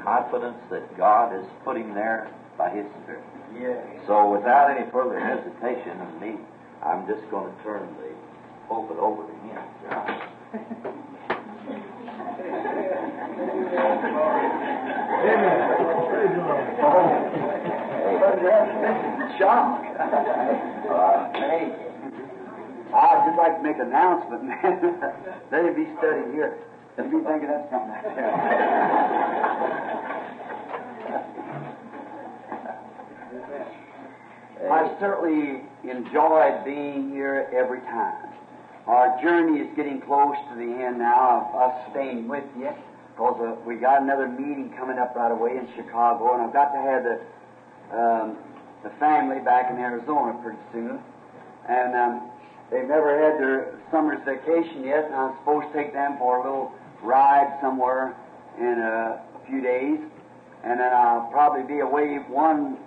Confidence that God has put him there by His Spirit. Yes. So without any further hesitation of me, I'm just going to turn the pulpit over to him. Shock. Hey, I'd just like to make an announcement, man. Let it be studied here. Let me think of that something like that. I certainly enjoyed being here every time. Our journey is getting close to the end now of us staying with you, because we got another meeting coming up right away in Chicago, and I've got to have the family back in Arizona pretty soon. And they've never had their summer's vacation yet, and I'm supposed to take them for a little ride somewhere in a few days. And then I'll probably be away one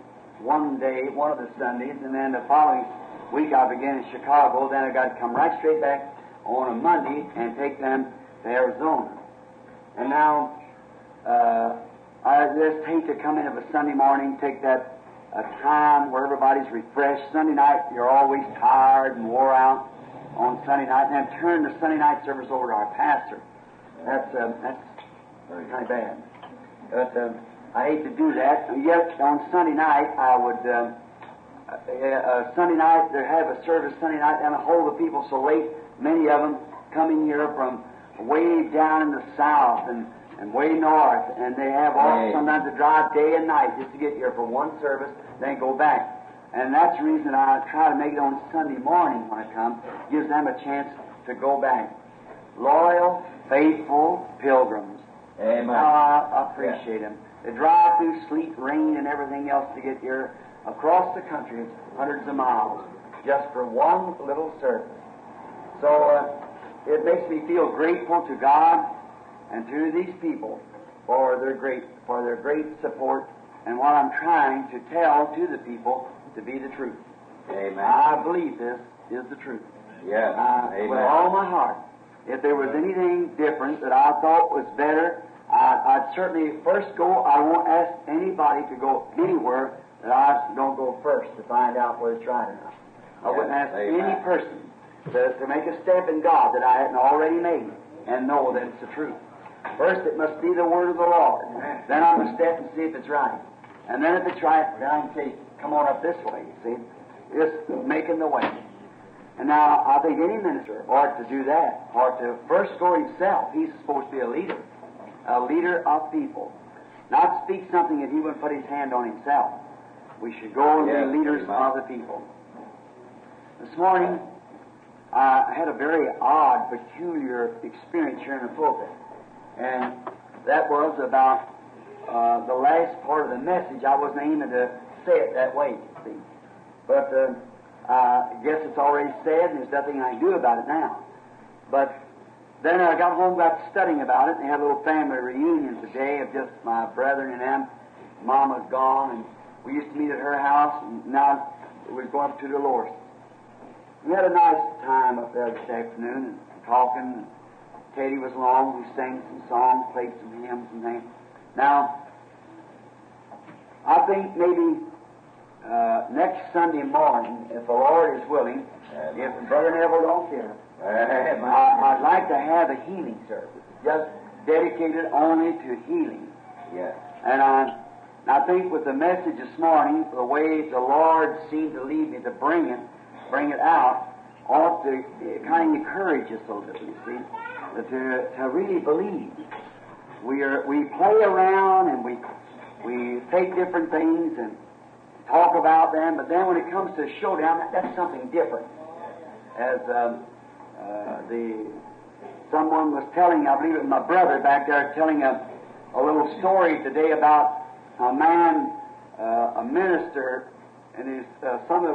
day, one of the Sundays, and then the following week I'll begin in Chicago. Then I've got to come right straight back on a Monday and take them to Arizona. And now I just hate to come in of a Sunday morning, take that time where everybody's refreshed. Sunday night, you're always tired and wore out on Sunday night, and then turn the Sunday night service over to our pastor. That's kind of bad. But I hate to do that. Yet on Sunday night, I would Sunday night they have a service Sunday night, and I hold the people so late. Many of them coming here from way down in the south and way north, and they have all sometimes to drive day and night just to get here for one service, then go back. And that's the reason I try to make it on Sunday morning when I come. Gives them a chance to go back. Loyal, faithful pilgrims. Amen. I appreciate them. They drive through sleet, rain, and everything else to get here across the country, hundreds of miles, just for one little service. So it makes me feel grateful to God and to these people for their great support and what I'm trying to tell to the people to be the truth. Amen. I believe this is the truth. Yes. With all my heart. If there was anything different that I thought was better, I'd certainly first go. I won't ask anybody to go anywhere that I don't go first to find out whether it's right or not. I wouldn't ask any person to make a step in God that I hadn't already made and know that it's the truth. First, it must be the word of the Lord. Then I must step and see if it's right. And then if it's right, then I can say, come on up this way, you see. Just making the way. And now, I think any minister ought to do that, ought to first go himself. He's supposed to be a leader of people. Not speak something that he wouldn't put his hand on himself. We should go and be leaders of the people. This morning, I had a very odd, peculiar experience here in the pulpit. And that was about the last part of the message. I wasn't aiming to say it that way, you see. But I guess it's already said, and there's nothing I can do about it now. But then I got home, got studying about it, and they had a little family reunion today of just my brethren and them. Mama's gone, and we used to meet at her house, and now we're going up to Dolores. We had a nice time up there this afternoon, and talking. And Katie was along. We sang some songs, played some hymns and things. Now, I think maybe next Sunday morning, if the Lord is willing, if Brother Neville don't care, I'd like to have a healing service, just dedicated only to healing. Yes. And I think with the message this morning, the way the Lord seemed to lead me to bring it out, ought to kind of encourage us a little bit, you see, to really believe. We play around and we take different things and talk about them, but then when it comes to a showdown, that's something different. As someone was telling, I believe it was my brother back there, telling a little story today about a man, a minister, and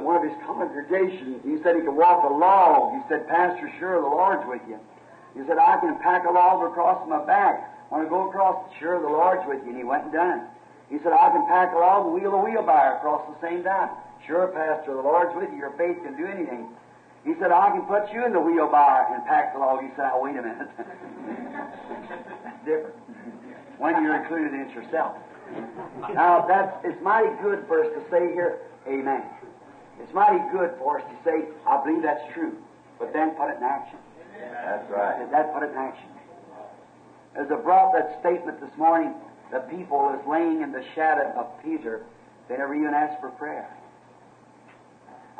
one of his congregations. He said he could walk a log. He said, "Pastor, sure, the Lord's with you." He said, "I can pack a log across my back. When I go across, sure, the Lord's with you." And he went and done it. He said, "I can pack a log and wheel a wheelbarrow across the same time. Sure, Pastor, the Lord's with you. Your faith can do anything." He said, I can put you in the wheelbarrow and pack the log. He said, oh, wait a minute. That's different. When you're included in it yourself. Now, it's mighty good for us to say here, amen. It's mighty good for us to say, I believe that's true, but then put it in action. That's right. That put it in action. As I brought that statement this morning, the people is laying in the shadow of Peter. They never even asked for prayer.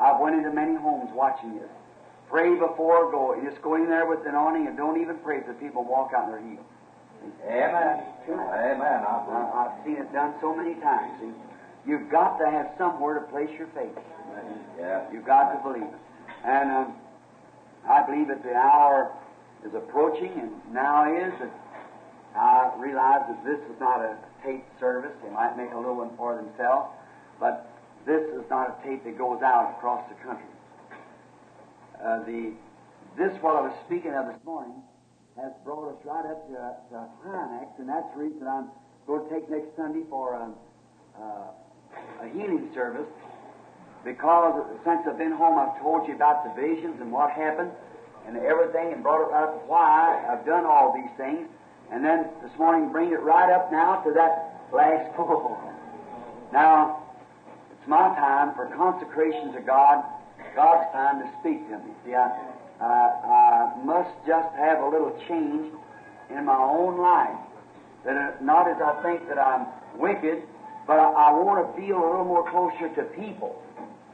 I've went into many homes watching this. Pray before go. You just go in there with an awning and don't even pray for people and walk out in their heels. Amen. Amen. I've seen it done so many times. See? You've got to have somewhere to place your faith. Yeah. You've got to believe it. And I believe that the hour is approaching, and now is. And I realize that this is not a tape service. They might make a little one for themselves, but this is not a tape that goes out across the country. This what I was speaking of this morning has brought us right up to a climax, and that's the reason I'm going to take next Sunday for a healing service, because since I've been home I've told you about the visions and what happened and everything, and brought it up why I've done all these things, and then this morning bring it right up now to that last pull. Now, it's my time for consecration to God, God's time to speak to me. See, I must just have a little change in my own life. That not as I think that I'm wicked, but I want to feel a little more closer to people.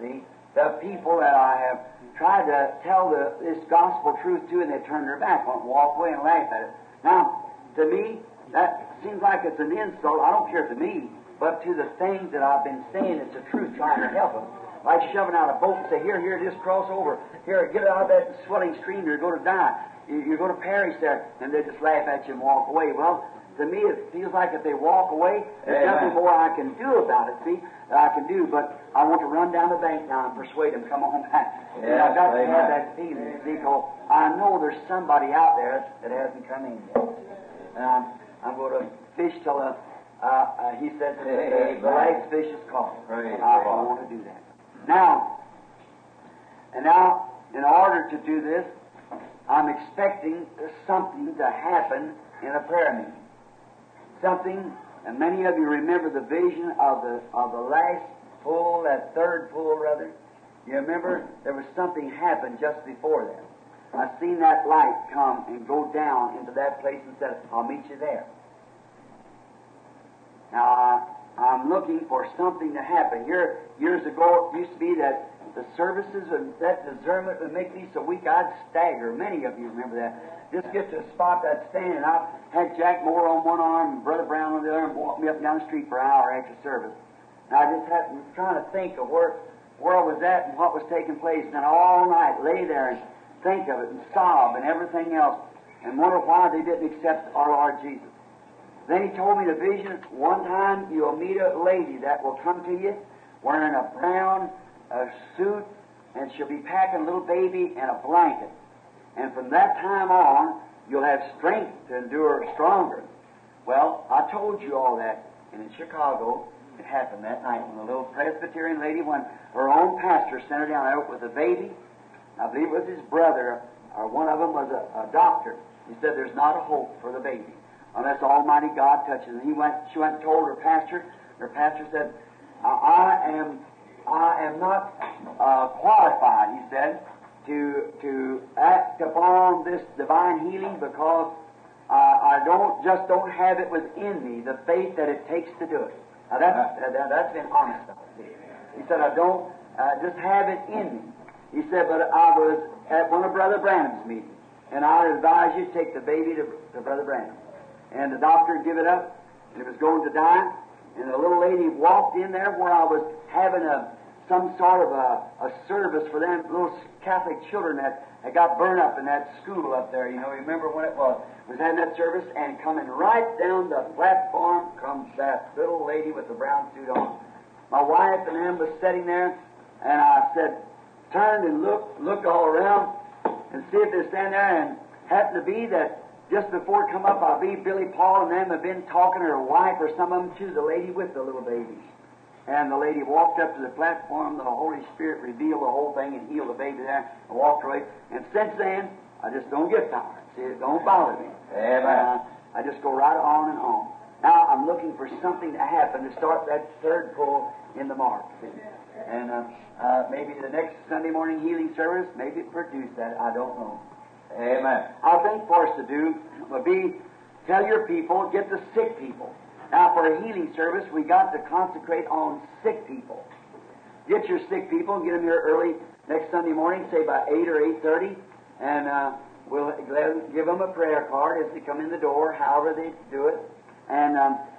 See, the people that I have tried to tell this gospel truth to, and they turn their back on it, walk away and laugh at it. Now, to me, that seems like it's an insult. I don't care to me, but to the things that I've been saying, it's the truth, trying to help them. Like shoving out a boat and say, here, just cross over. Here, get out of that swelling stream, you're going to die. You're going to perish there. And they just laugh at you and walk away. Well, to me, it feels like if they walk away, there's nothing more I can do about it, see, that I can do. But I want to run down the bank now and persuade them to come on back. Yes, I've got to have that feeling, see, because I know there's somebody out there that hasn't come in yet. And I'm going to fish till he said the last fish is caught. I want to do that. Now, in order to do this, I'm expecting something to happen in a prayer meeting. Something, and many of you remember the vision of the last pull, that third pull, rather. You remember there was something happened just before that. I seen that light come and go down into that place and said, I'll meet you there. Now, I'm looking for something to happen. Years ago, it used to be that the services and that discernment would make me so weak I'd stagger. Many of you remember that. Just get to a spot I'd stand, and I had Jack Moore on one arm and Brother Brown on the other, and walk me up and down the street for an hour after service. And I just was trying to think of where I was at and what was taking place, and then all night lay there and think of it and sob and everything else, and wonder why they didn't accept our Lord Jesus. Then he told me the vision, one time you'll meet a lady that will come to you wearing a brown suit, and she'll be packing a little baby and a blanket. And from that time on, you'll have strength to endure stronger. Well, I told you all that, and in Chicago, it happened that night when the little Presbyterian lady, when her own pastor sent her down there with a baby. I believe it was his brother, or one of them was a doctor. He said there's not a hope for the baby unless Almighty God touches. And she went and told her pastor. Her pastor said, I am not qualified, he said, to act upon this divine healing, because I don't have it within me, the faith that it takes to do it. Now that's been honest. He said, I don't just have it in me. He said, but I was at one of Brother Branham's meetings, and I advise you to take the baby to Brother Branham. And the doctor give it up, and it was going to die. And the little lady walked in there where I was having some sort of a service for them little Catholic children that got burned up in that school up there. You know, remember when it was having that service, and coming right down the platform comes that little lady with the brown suit on. My wife and them was sitting there, and I said, turned and looked all around and see if they stand there, and happened to be that just before it come up, I believe Billy Paul and them have been talking, or her wife or some of them, to the lady with the little baby. And the lady walked up to the platform. The Holy Spirit revealed the whole thing and healed the baby there and walked away. And since then, I just don't get tired. See, it don't bother me. Amen. I just go right on and on. Now, I'm looking for something to happen to start that third pull in the mark. See? And maybe the next Sunday morning healing service, maybe it produced that. I don't know. Amen. I think for us to do would be tell your people, get the sick people. Now, for a healing service, we got to concentrate on sick people. Get your sick people and get them here early next Sunday morning, say by 8 or 8:30, and we'll give them a prayer card as they come in the door, however they do it. And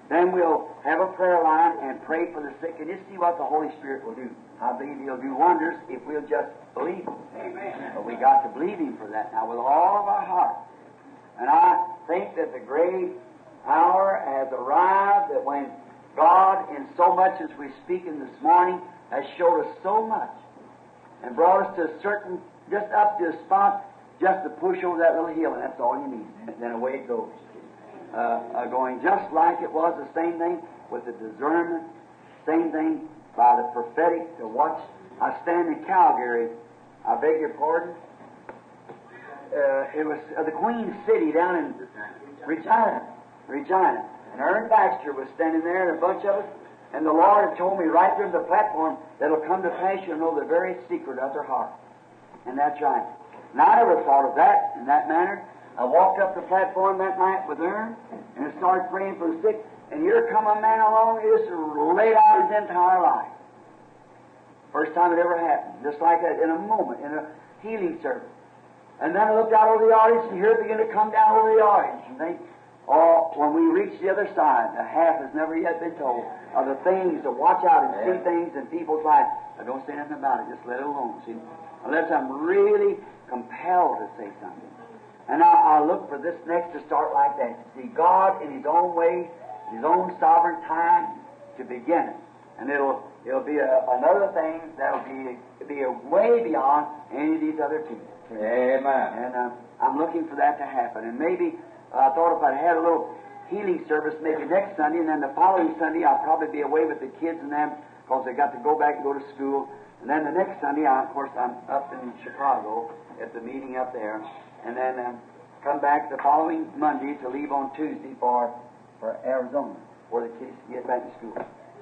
then we'll have a prayer line and pray for the sick, and just see what the Holy Spirit will do. I believe He'll do wonders if we'll just believe Him. Amen. But we got to believe Him for that now with all of our heart. And I think that the great hour has arrived, that when God, in so much as we're speaking this morning, has showed us so much and brought us to a certain, just up to a spot, just to push over that little hill, and that's all you need. And then away it goes. Going just like it was, the same thing with the discernment, same thing by the prophetic to watch. I stand in Calgary, I beg your pardon. It was the Queen City down in Regina. And Ern Baxter was standing there, and a bunch of us, and the Lord had told me right there on the platform that it'll come to pass, you'll know the very secret of their heart. And that's right. And I never thought of that in that manner. I walked up the platform that night with Ern and started praying for the sick, and here come a man along who just laid out his entire life. First time it ever happened, just like that, in a moment, in a healing service. And then I looked out over the audience, and here it began to come down over the audience, and think, oh, when we reach the other side, the half has never yet been told of the things to watch out and see things in people's lives. I don't say nothing about it, just let it alone, see, unless I'm really compelled to say something. And I'll look for this next to start like that. See, God in His own way, His own sovereign time to begin it. And it'll be another thing that'll be a way beyond any of these other people. Amen. And I'm looking for that to happen. And maybe I thought if I had a little healing service maybe next Sunday, and then the following Sunday I'll probably be away with the kids and them because they got to go back and go to school. And then the next Sunday, of course, I'm up in Chicago at the meeting up there. And then come back the following Monday to leave on Tuesday for Arizona, where the kids can get back to school.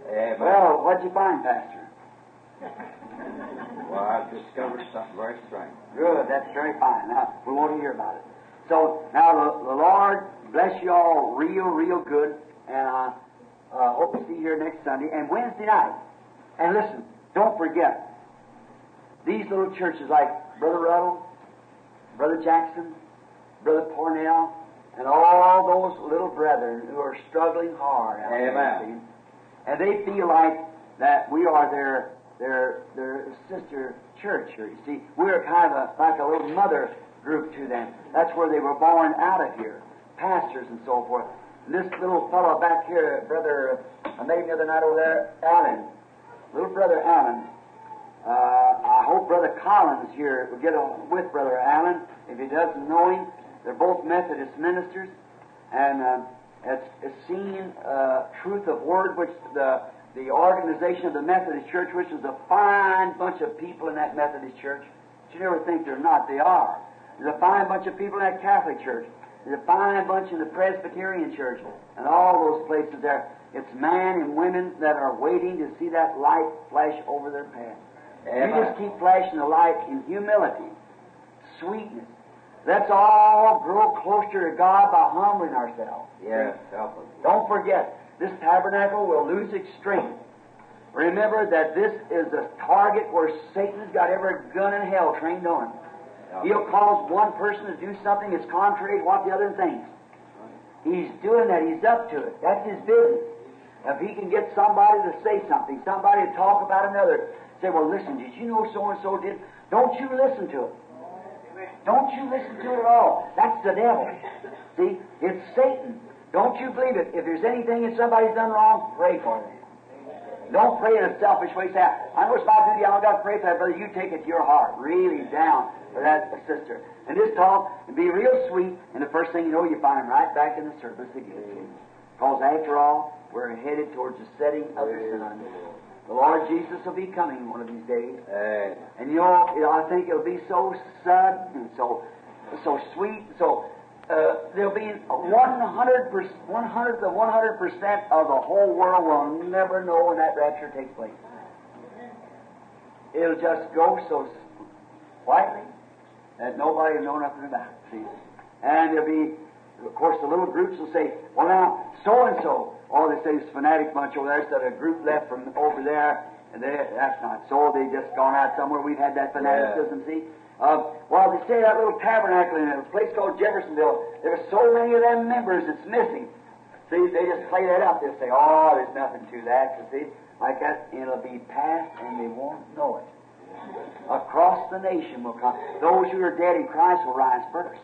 Amen. Well, what'd you find, Pastor? Well, I've discovered something very strange. Good, that's very fine. Now, we want to hear about it. So, now, the Lord bless you all real good, and I hope to see you here next Sunday and Wednesday night. And listen, don't forget, these little churches like Brother Ruddle, Brother Jackson, Brother Cornell, and all those little brethren who are struggling hard out there, and they feel like that we are their sister church here. You see, we're kind of like a little mother group to them. That's where they were born out of here, pastors and so forth. And this little fellow back here, Brother, I met him the other night over there, Allen, little Brother Allen. I hope Brother Collins here will get on with Brother Allen. If he doesn't know him, they're both Methodist ministers, and it's seen Truth of Word, which the organization of the Methodist Church, which is a fine bunch of people in that Methodist Church. But you never think they're not; they are. There's a fine bunch of people in that Catholic Church. There's a fine bunch in the Presbyterian Church, and all those places there. It's men and women that are waiting to see that light flash over their path. You just keep flashing the light in humility, sweetness. Let's all grow closer to God by humbling ourselves. Yes, help us. Don't forget, this tabernacle will lose its strength. Remember that this is a target where Satan's got every gun in hell trained on him. He'll cause one person to do something that's contrary to what the other thinks. He's doing that. He's up to it. That's his business. If he can get somebody to say something, somebody to talk about another, say, well, listen, did you know so-and-so did? Don't you listen to it. Don't you listen to it at all. That's the devil. See, it's Satan. Don't you believe it. If there's anything that somebody's done wrong, pray for them. Don't pray in a selfish way. Say, I know it's my duty, I've got to pray for that brother. You take it to your heart, really down for that sister. And just talk and be real sweet, and the first thing you know, you find him right back in the service again. Because after all, we're headed towards the setting of the sun. The Lord Jesus will be coming one of these days. And I think it'll be so sudden, so sweet, so there'll be 100% of the whole world will never know when that rapture takes place. It'll just go so quietly that nobody will know nothing about it. See? And there'll be, of course, the little groups will say, well, now, so-and-so. Oh, they say it's a fanatic bunch over there, so a group left from over there, and that's not so. They just gone out somewhere. We've had that fanaticism, see? Well, they say that little tabernacle in a place called Jeffersonville, there's so many of them members it's missing. See, they just play that out. They'll say, oh, there's nothing to that. See, like that, it'll be past and they won't know it. Across the nation will come. Those who are dead in Christ will rise first.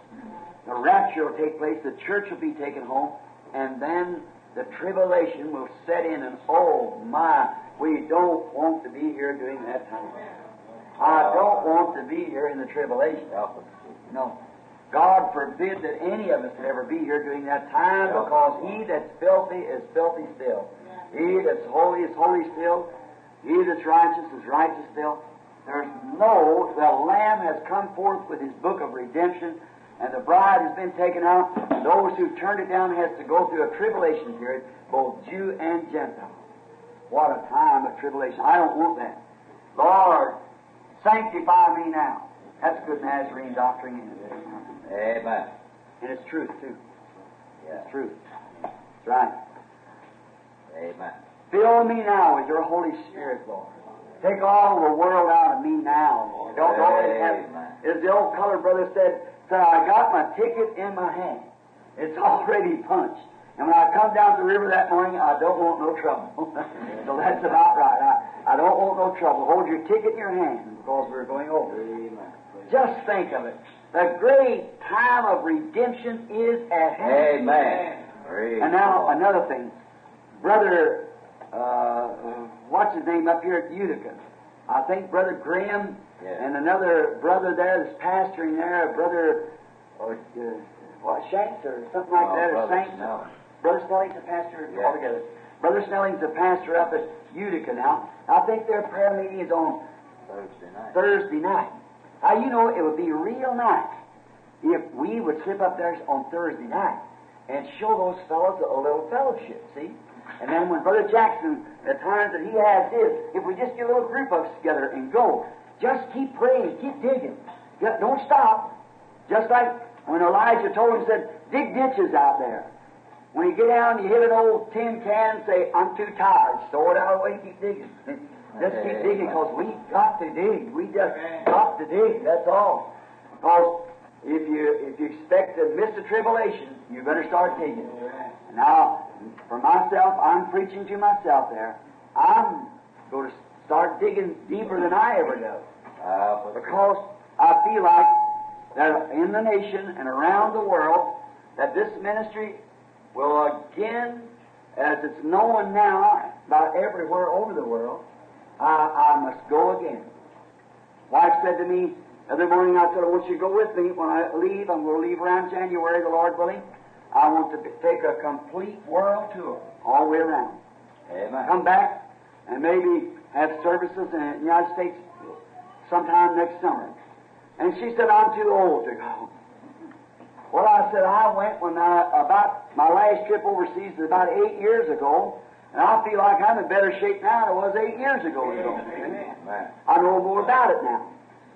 The rapture will take place, the church will be taken home, and then the tribulation will set in, and oh my, we don't want to be here during that time. I don't want to be here in the tribulation. No. God forbid that any of us would ever be here during that time, because he that's filthy is filthy still. He that's holy is holy still. He that's righteous is righteous still. The Lamb has come forth with his book of redemption, and the bride has been taken out. Those who turned it down has to go through a tribulation period, both Jew and Gentile. What a time of tribulation. I don't want that. Lord, sanctify me now. That's good Nazarene doctrine. Amen. And it's truth, too. Yeah. It's truth. That's right. Amen. Fill me now with your Holy Spirit, Lord. Take all the world out of me now, Lord. Don't let it happen. As the old colored brother said, I got my ticket in my hand. It's already punched. And when I come down the river that morning, I don't want no trouble. So that's about right. I don't want no trouble. Hold your ticket in your hand, because we're going over. Amen. Just think of it. The great time of redemption is at hand. Amen. And now another thing. Brother, what's his name up here at Utica? I think Brother Graham and another brother there that's pastoring there, Brother Shanks or something like that, or Saints. Brother Snelling's a pastor altogether. Brother Snelling's a pastor up at Utica now. I think their prayer meeting is on Thursday night. Now, you know, it would be real nice if we would slip up there on Thursday night and show those fellows a little fellowship, see? And then when Brother Jackson, the times that he has this, if we just get a little group of us together and go, just keep praying, keep digging. Don't stop. Just like when Elijah told him, said, dig ditches out there. When you get down, you hit an old tin can and say, I'm too tired. Throw it out away and keep digging. Just keep digging, because we got to dig. We just got to dig, that's all. Because if you expect to miss the tribulation, you better start digging. Now, for myself, I'm preaching to myself there. I'm going to start digging deeper than I ever do. Because I feel like that in the nation and around the world, that this ministry will again, as it's known now about everywhere over the world, I must go again. Wife said to me the other morning, I said, I want you to go with me when I leave. I'm going to leave around January, the Lord willing. I want to take a complete world tour all the way around. Amen. Come back and maybe have services in the United States sometime next summer. And she said, I'm too old to go. Well, I said, I went about my last trip overseas was about 8 years ago, and I feel like I'm in better shape now than I was 8 years ago. I know more about it now.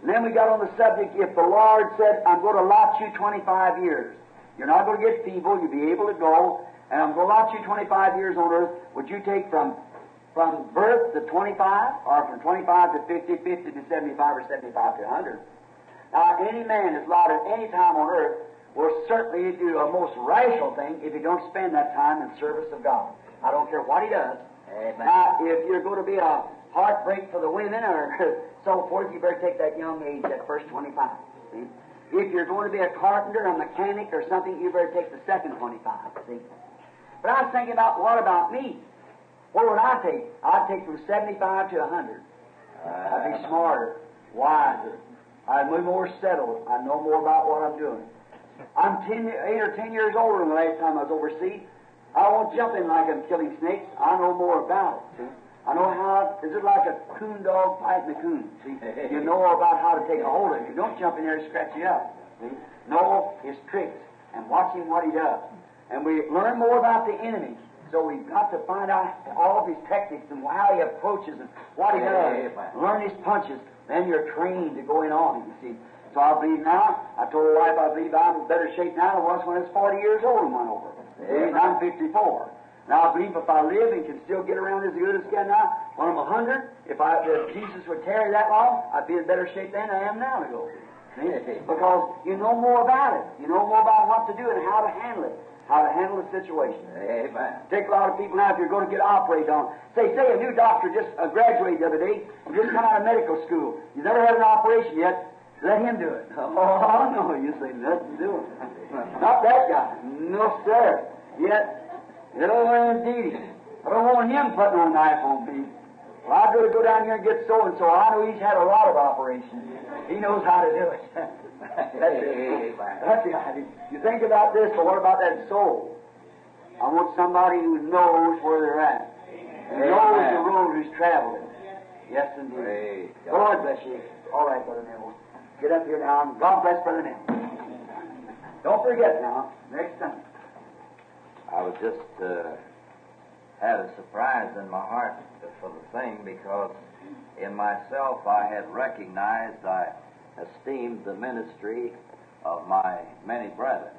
And then we got on the subject, if the Lord said, I'm going to allot you 25 years. You're not going to get feeble, you'll be able to go, and I'm going to allot you 25 years on earth. Would you take from birth to 25, or from 25 to 50, 50 to 75, or 75 to 100? Now, any man that's allotted any time on earth will certainly do a most rational thing if he don't spend that time in service of God. I don't care what he does. Amen. Now, if you're going to be a heartbreak for the women or so forth, you better take that young age, that first 25. See? If you're going to be a carpenter, a mechanic, or something, you better take the second 25. See? But I was thinking about, what about me? What would I take? I'd take from 75 to 100. I'd be smarter, wiser. I'd be more settled. I'd know more about what I'm doing. I'm 8 or 10 years older than the last time I was overseas. I won't jump in like I'm killing snakes. I know more about it. See? I know how, is it like a coon dog fighting a coon? See, you know about how to take a hold of it. You don't jump in there and scratch you up. See? Know his tricks and watch him what he does. And we learn more about the enemy. So we've got to find out all of his techniques and how he approaches and what he does. Learn his punches. Then you're trained to go in on him, you see. So I believe now, I told the wife I believe I'm in better shape now than I was when I was 40 years old and went over. And I'm 54. Now I believe if I live and can still get around as good as I can now, when I'm 100, if Jesus would tarry that long, I'd be in better shape than I am now to go. See? Because you know more about it. You know more about what to do and how to handle it. How to handle the situation. Amen. Take a lot of people now, if you're going to get operated on. Say a new doctor just graduated the other day, and just come out of medical school. He's never had an operation yet. Let him do it. Oh, no, you say, let him do it. Not that guy. No, sir. Yet, no, indeed. I don't want him putting a knife on me. Well, I'd rather go down here and get so-and-so. I know he's had a lot of operations. He knows how to do it. That's it. That's the idea. You think about this, but what about that soul? I want somebody who knows where they're at. Who knows the road who's traveling. Yes, indeed. Lord bless you. All right, Brother Neville. Get up here now. God bless Brother Neville. Don't forget now, next time. I was just had a surprise in my heart for the thing, because in myself I had recognized, I esteemed the ministry of my many brethren.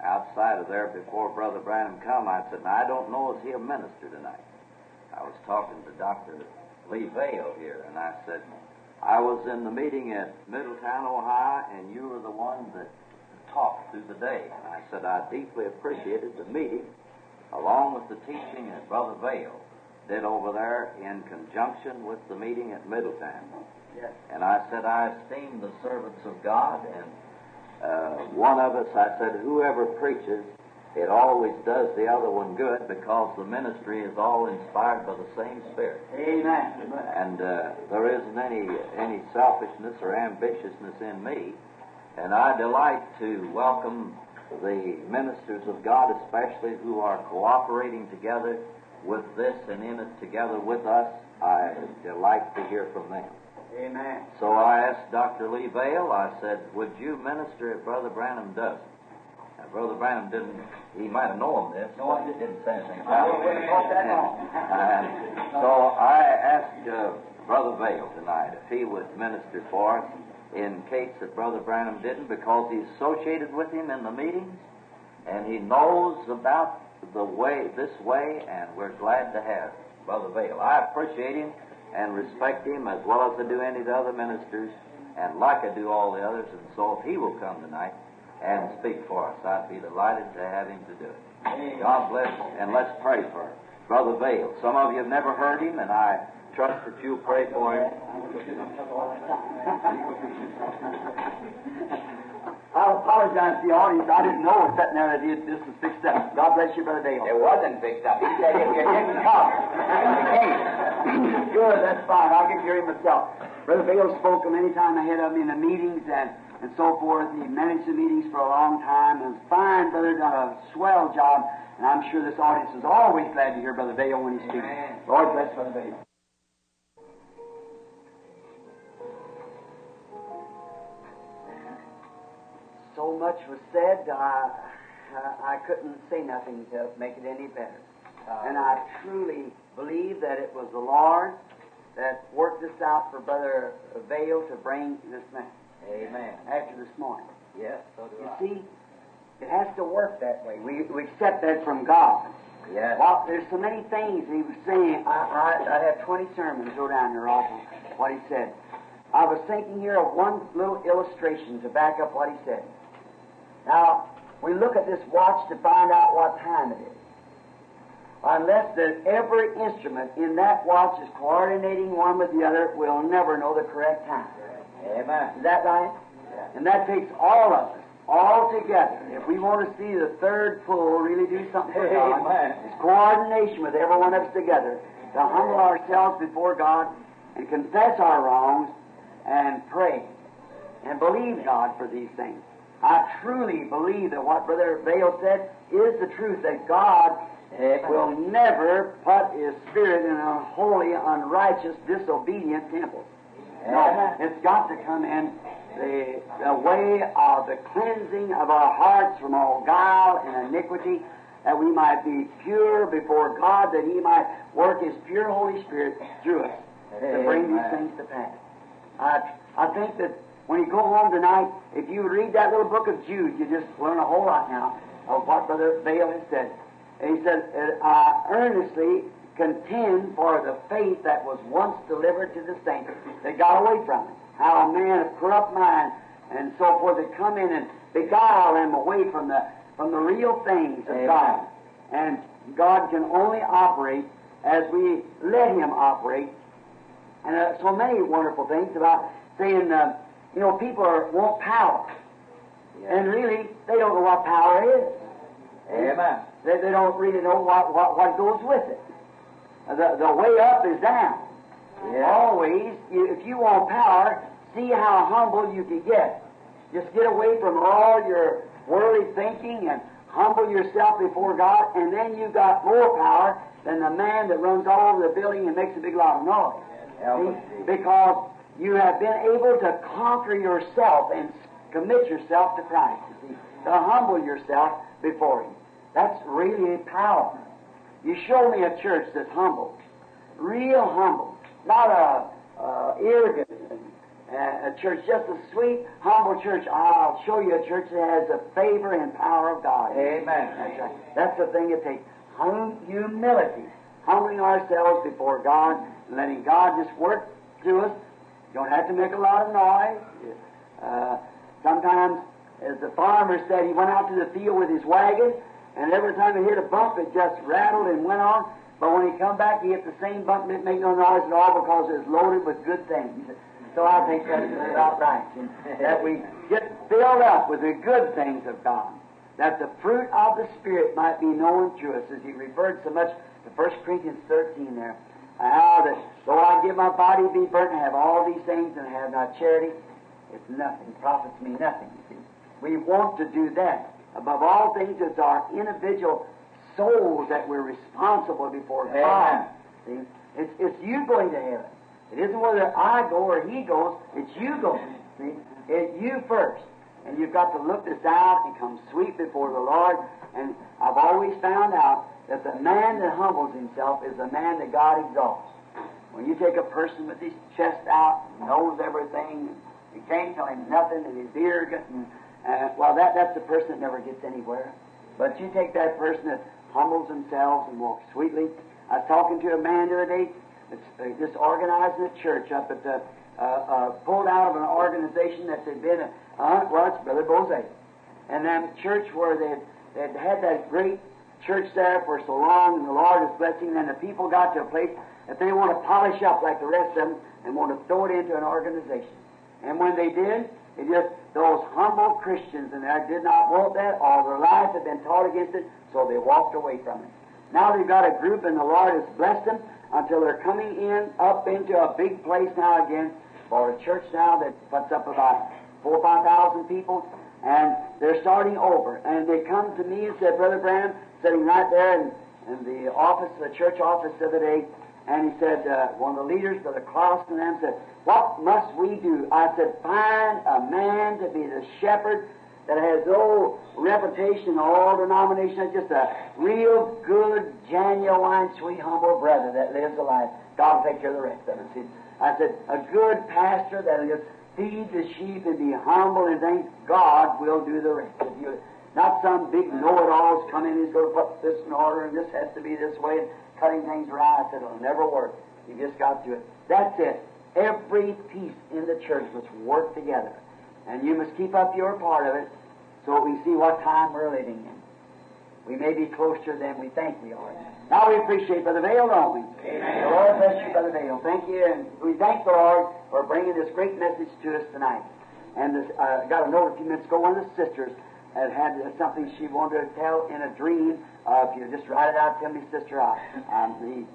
Outside of there, before Brother Branham come, I said, now, I don't know if he'll minister tonight. I was talking to Dr. Lee Vale here, and I said, I was in the meeting at Middletown, Ohio, and you were the one that talked through the day. And I said, I deeply appreciated the meeting, along with the teaching that Brother Vale did over there in conjunction with the meeting at Middletown. Yes. And I said, I esteem the servants of God, and one of us, I said, whoever preaches, it always does the other one good, because the ministry is all inspired by the same Spirit. Amen. And there isn't any selfishness or ambitiousness in me. And I delight to welcome the ministers of God, especially who are cooperating together with this and in it together with us. I delight to hear from them. Amen. So I asked Dr. Lee Vale, I said, would you minister if Brother Branham doesn't? Now, Brother Branham didn't, he might have known this. No, I didn't say anything I about wouldn't it. talk that long. So I asked Brother Vale tonight if he would minister for us in case that Brother Branham didn't, because he's associated with him in the meetings, and he knows about this way, and we're glad to have Brother Vale. I appreciate him and respect him as well as I do any of the other ministers, and like I do all the others, and so if he will come tonight and speak for us, I'd be delighted to have him to do it. God bless, and let's pray for Brother Vale. Some of you have never heard him, and I trust that you'll pray for him. I apologize to the audience. I didn't know it was sitting there that this was fixed up. God bless you, Brother Dale. It wasn't fixed up. He said if you didn't come, you came. Good, that's fine. I'll get hearing myself. Brother Vale spoke many times ahead of me in the meetings and so forth. He managed the meetings for a long time. It was fine, Brother, done a swell job. And I'm sure this audience is always glad to hear Brother Vale when he speaks. Lord bless Brother Vale. So much was said, I couldn't say nothing to make it any better. And I truly believe that it was the Lord that worked this out for Brother Vale to bring this man. Amen. After this morning. Yes, so do You I. see, it has to work that way. We accept that from God. Yes. Well, there's so many things he was saying. I have 20 sermons go down here off of what he said. I was thinking here of one little illustration to back up what he said. Now, we look at this watch to find out what time it is. Unless every instrument in that watch is coordinating one with the other, we'll never know the correct time. Amen. Is that right? Yes. And that takes all of us, all together. If we want to see the third pull really do something for God, Amen. it's coordination with every one of us together to humble ourselves before God and confess our wrongs and pray and believe God for these things. I truly believe that what Brother Vale said is the truth, that God will never put His Spirit in an unholy, unrighteous, disobedient temple. No, it's got to come in the way of the cleansing of our hearts from all guile and iniquity, that we might be pure before God, that He might work His pure Holy Spirit through us to bring these things to pass. I think that when you go home tonight, if you read that little book of Jude, you just learn a whole lot now of what Brother Vail has said. And he said, I earnestly contend for the faith that was once delivered to the saints that got away from it. How a man of corrupt mind and so forth had come in and beguile them away from the real things of God. And God can only operate as we let Him operate. And so many wonderful things about saying, people want power. And really, they don't know what power is. Amen. They don't really know what goes with it. The way up is down. Always, if you want power, see how humble you can get. Just get away from all your worldly thinking and humble yourself before God, and then you got more power than the man that runs all over the building and makes a big lot of noise. Because you have been able to conquer yourself and commit yourself to Christ. You see, to humble yourself before Him. That's really power. You show me a church that's humble, real humble, not a arrogant a church, just a sweet, humble church. I'll show you a church that has the favor and power of God. Amen. That's right. That's the thing it takes. Humility, humbling ourselves before God, and letting God just work through us. You don't have to make a lot of noise. Sometimes, as the farmer said, he went out to the field with his wagon, and every time he hit a bump, it just rattled and went on. But when he come back, he hit the same bump and it made no noise at all because it was loaded with good things. So I think that's about right. That we get filled up with the good things of God. That the fruit of the Spirit might be known to us, as he referred so much to 1 Corinthians 13 there. How that though I give my body be burnt and have all these things and have not charity, it's nothing. Profits me nothing. You see. We want to do that. Above all things, it's our individual souls that we're responsible before God. See? It's you going to heaven. It isn't whether I go or he goes, it's you going. See? It's you first. And you've got to look this out and come sweet before the Lord. And I've always found out that the man that humbles himself is the man that God exalts. When you take a person with his chest out, knows everything, you can't tell him nothing, and he's arrogant, that's the person that never gets anywhere. But you take that person that humbles themselves and walks sweetly. I was talking to a man the other day that's just organizing a church up at the, pulled out of an organization that had been, it's Brother Bose. And then church where they'd had that great church there for so long, and the Lord is blessing, and the people got to a place that they want to polish up like the rest of them and want to throw it into an organization. And when they did, those humble Christians in there did not want that. All their lives had been taught against it, so they walked away from it. Now they've got a group, and the Lord has blessed them until they're coming up into a big place now again for a church now that puts up about 4,000 or 5,000 people, and they're starting over. And they come to me and said, Brother Branham, sitting right there in the office, the church office the other day, and he said, one of the leaders, Brother Clausen, and them said, what must we do? I said, find a man to be the shepherd that has no reputation in all denominations, just a real good, genuine, sweet, humble brother that lives a life. God will take care of the rest of us. I said, a good pastor that will just feed the sheep and be humble and things, God will do the rest. If you, not some big know-it-alls come in, he's going to put this in order and this has to be this way and cutting things right. I said, it'll never work. You just got to do it. That's it. Every piece in the church must work together. And you must keep up your part of it so we see what time we're living in. We may be closer than we think we are. Now we appreciate Brother Vail, don't we? Amen. The Lord bless you, Brother Vail. Thank you. And we thank the Lord for bringing this great message to us tonight. And I got a note a few minutes ago, one of the sisters had something she wanted to tell in a dream. If you just write it out, tell me, Sister,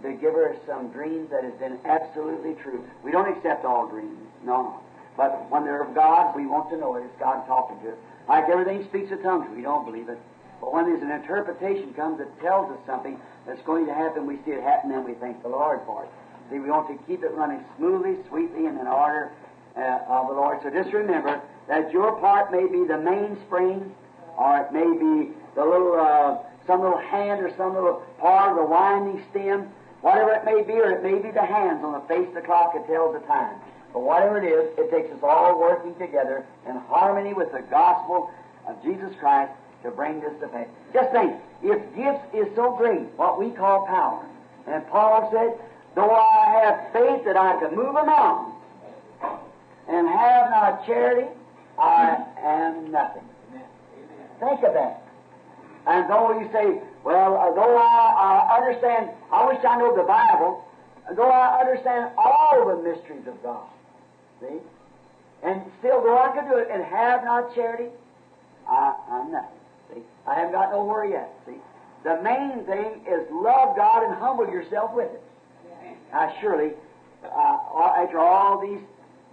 they give her some dreams that has been absolutely true. We don't accept all dreams, no. But when they're of God, we want to know it. It's God talking to us. Like everything speaks of tongues, we don't believe it. But when there's an interpretation comes that tells us something that's going to happen, we see it happen, and we thank the Lord for it. See, we want to keep it running smoothly, sweetly, and in order of the Lord. So just remember that your part may be the mainspring, or it may be the little, some little hand or some little part of the winding stem, whatever it may be, or it may be the hands on the face of the clock that tells the time. But whatever it is, it takes us all working together in harmony with the gospel of Jesus Christ to bring this to pass. Just think, if gifts is so great, what we call power, and Paul said, though I have faith that I can move a mountain and have not charity, I am nothing. Think of that. And though you say, well, though I understand, I wish I know the Bible, though I understand all the mysteries of God, see? And still, though I could do it and have not charity, I'm nothing. See? I haven't got nowhere yet. See? The main thing is love God and humble yourself with it. Surely, after all these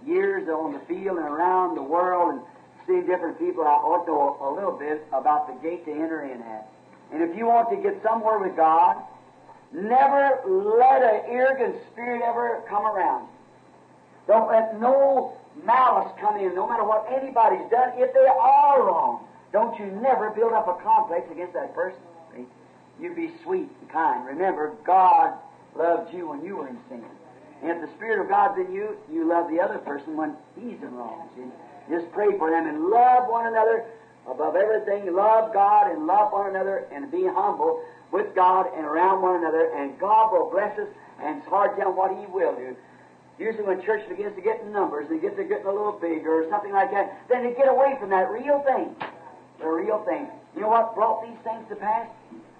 years on the field and around the world and seeing different people, I ought to know a little bit about the gate to enter in at. And if you want to get somewhere with God, never let an arrogant spirit ever come around. Don't let no malice come in, no matter what anybody's done. If they are wrong, don't you never build up a complex against that person. See? You be sweet and kind. Remember, God loved you when you were in sin. And if the Spirit of God's in you, you love the other person when he's in wrong. See? Just pray for them and love one another above everything. Love God and love one another and be humble with God and around one another, and God will bless us, and it's hard to tell what He will do. Usually when church begins to get in numbers and gets to getting a little bigger or something like that, then they get away from that real thing. The real thing. You know what brought these things to pass?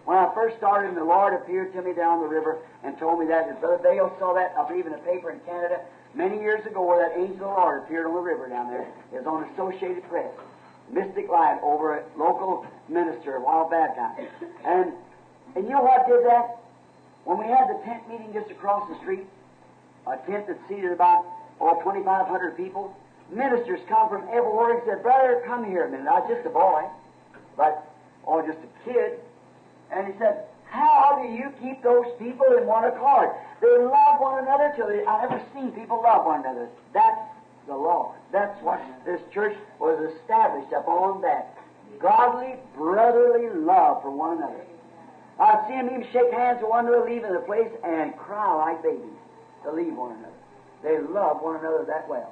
When I first started, and the Lord appeared to me down the river and told me that, and Brother Dale saw that, I believe, in a paper in Canada many years ago, where that angel of the Lord appeared on the river down there. It was on Associated Press. Mystic Light over a local minister a while back now. And you know what did that? When we had the tent meeting just across the street, a tent that seated about 2,500 people, ministers come from everywhere and said, "Brother, come here a minute." I was just a boy, or just a kid. And he said, "How do you keep those people in one accord? They love one another till I've never seen people love one another." That's the Lord. That's what this church was established upon, that godly, brotherly love for one another. I've seen them even shake hands with one another leaving the place and cry like babies to leave one another. They love one another that well.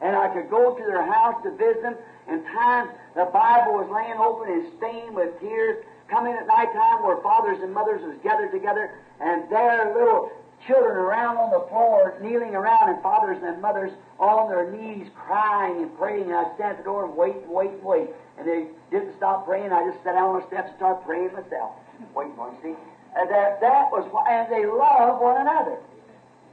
And I could go to their house to visit them, and times the Bible was laying open and stained with tears, coming at night time where fathers and mothers was gathered together, and their little children around on the floor, kneeling around, and fathers and mothers on their knees crying and praying. And I'd stand at the door and wait and wait and wait. And they didn't stop praying. I just sat down on the steps and started praying myself. Waiting for them, see? And that was why, and they love one another.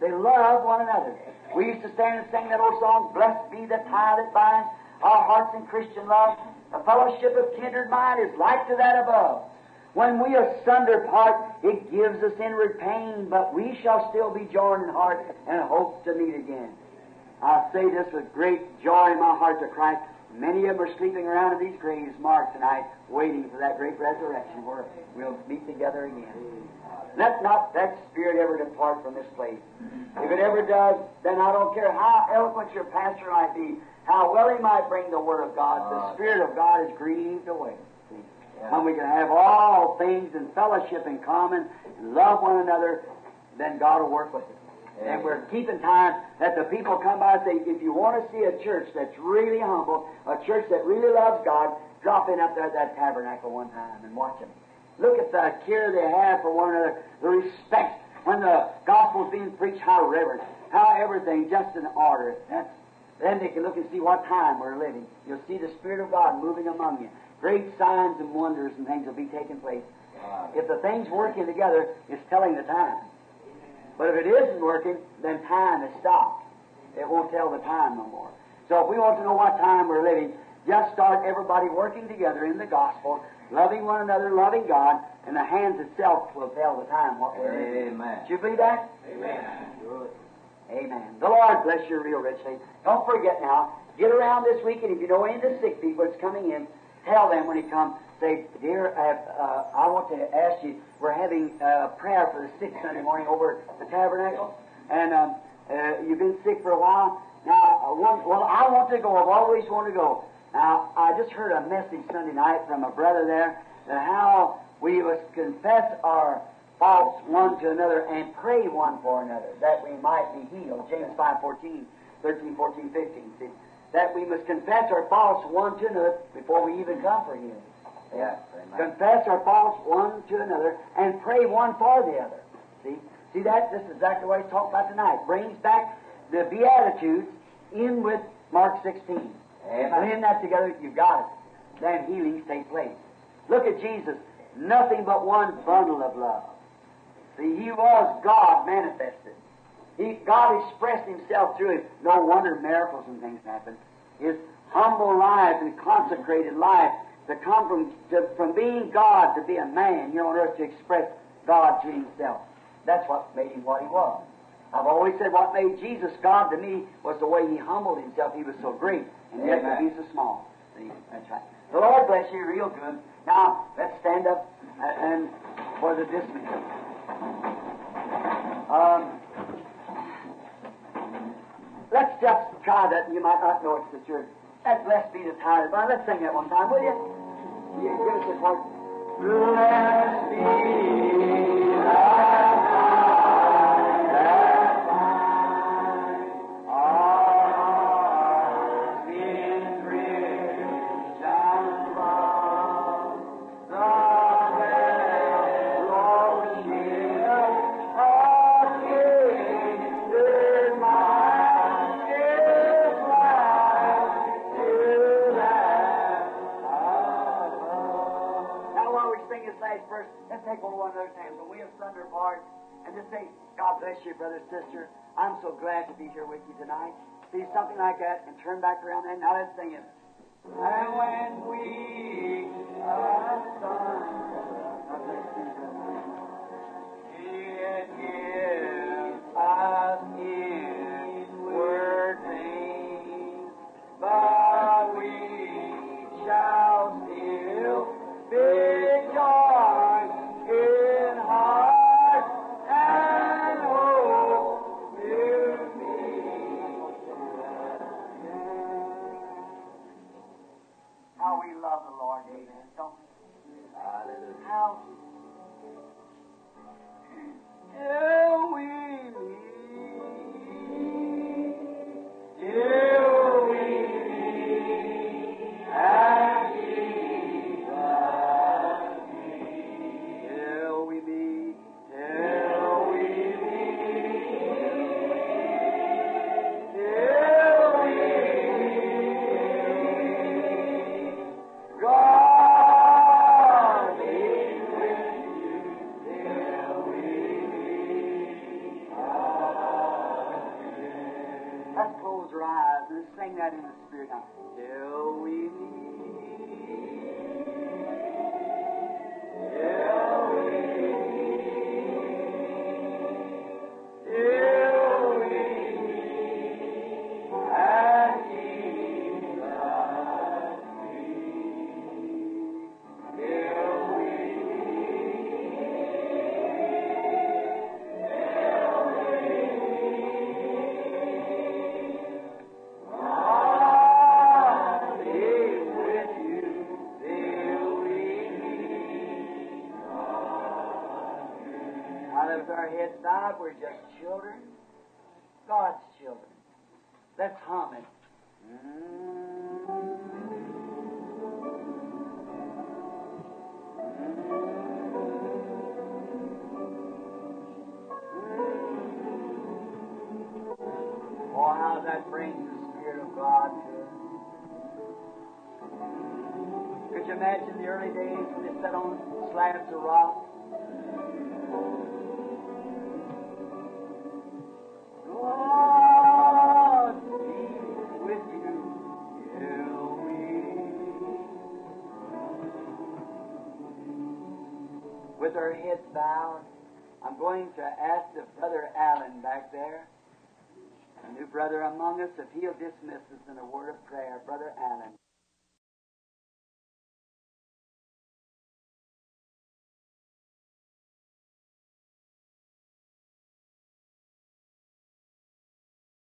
They love one another. We used to stand and sing that old song, "Blessed be the tie that binds our hearts in Christian love. The fellowship of kindred mind is like to that above. When we asunder part, it gives us inward pain, but we shall still be joined in heart and hope to meet again." I say this with great joy in my heart to Christ. Many of them are sleeping around in these graves marked tonight, waiting for that great resurrection where we'll meet together again. Let not that spirit ever depart from this place. If it ever does, then I don't care how eloquent your pastor might be, how well he might bring the Word of God, the Spirit of God is grieved away. When we can have all things in fellowship in common and love one another, then God will work with it. And we're keeping time that the people come by and say, if you want to see a church that's really humble, a church that really loves God, drop in up there at that tabernacle one time and watch them. Look at the care they have for one another, the respect when the gospel's being preached, how reverent, how everything just in order. Then they can look and see what time we're living. You'll see the Spirit of God moving among you. Great signs and wonders and things will be taking place. If the thing's working together, it's telling the time. But if it isn't working, then time is stopped. It won't tell the time no more. So if we want to know what time we're living, just start everybody working together in the gospel, loving one another, loving God, and the hands itself will tell the time what we're living. Amen. Do you believe that? Amen. Good. Amen. The Lord bless you real richly. Don't forget now, get around this week, and if you know any of the sick people that's coming in, tell them when he comes, say, dear, I want to ask you, we're having prayer for the sick Sunday morning over at the tabernacle, and you've been sick for a while. Now, I want to go. I've always wanted to go. Now, I just heard a message Sunday night from a brother there that how we must confess our faults one to another and pray one for another that we might be healed. James 5:14, 13, 14, 15. See, that we must confess our faults one to another before we even come for healing. Yeah. Confess our faults one to another and pray one for the other. See that? This is exactly what he's talking about tonight. Brings back the Beatitudes in with Mark 16. Amen. Putting that together, you've got it. Then healings take place. Look at Jesus. Nothing but one bundle of love. See, He was God manifested. God expressed Himself through Him. No wonder miracles and things happen. His humble life and consecrated life to come from being God to be a man here on earth to express God to Himself. That's what made Him what He was. I've always said what made Jesus God to me was the way He humbled Himself. He was so great, and yet He's so small. See, that's right. The Lord bless you real good. Now, let's stand up and for the dismissal. Let's just try that. You might not know it, sister. That blessed be the title. But let's sing that one time, will you? Yeah, give us this part. Blessed be the take one of those hands, but we have thunder apart, and just say, God bless you, brother, sister. I'm so glad to be here with you tonight. See something like that, and turn back around, and now let's sing it. And when we are it gives us inward pain, but we shall still be joy in heart and hope to meet. How we love the Lord, amen. Don't we? Hallelujah. How till we meet, till we meet at Jesus' feet, till we meet, till we meet, till we meet. God be with you till we meet. Let's close our eyes and sing that in the Spirit now. Till we meet. Till we meet. Till we meet at Jesus' feet. Till we God be with you till we meet. Now that with our heads bowed, we're just children, God's children. Let's hum it. Oh, how that brings the Spirit of God to us. Could you imagine the early days when they sat on slabs of rock? God be with you till we meet. With our heads bowed, I'm going to ask the Brother Allen back there, a new brother among us, if he'll dismiss us in a word of prayer. Brother Allen.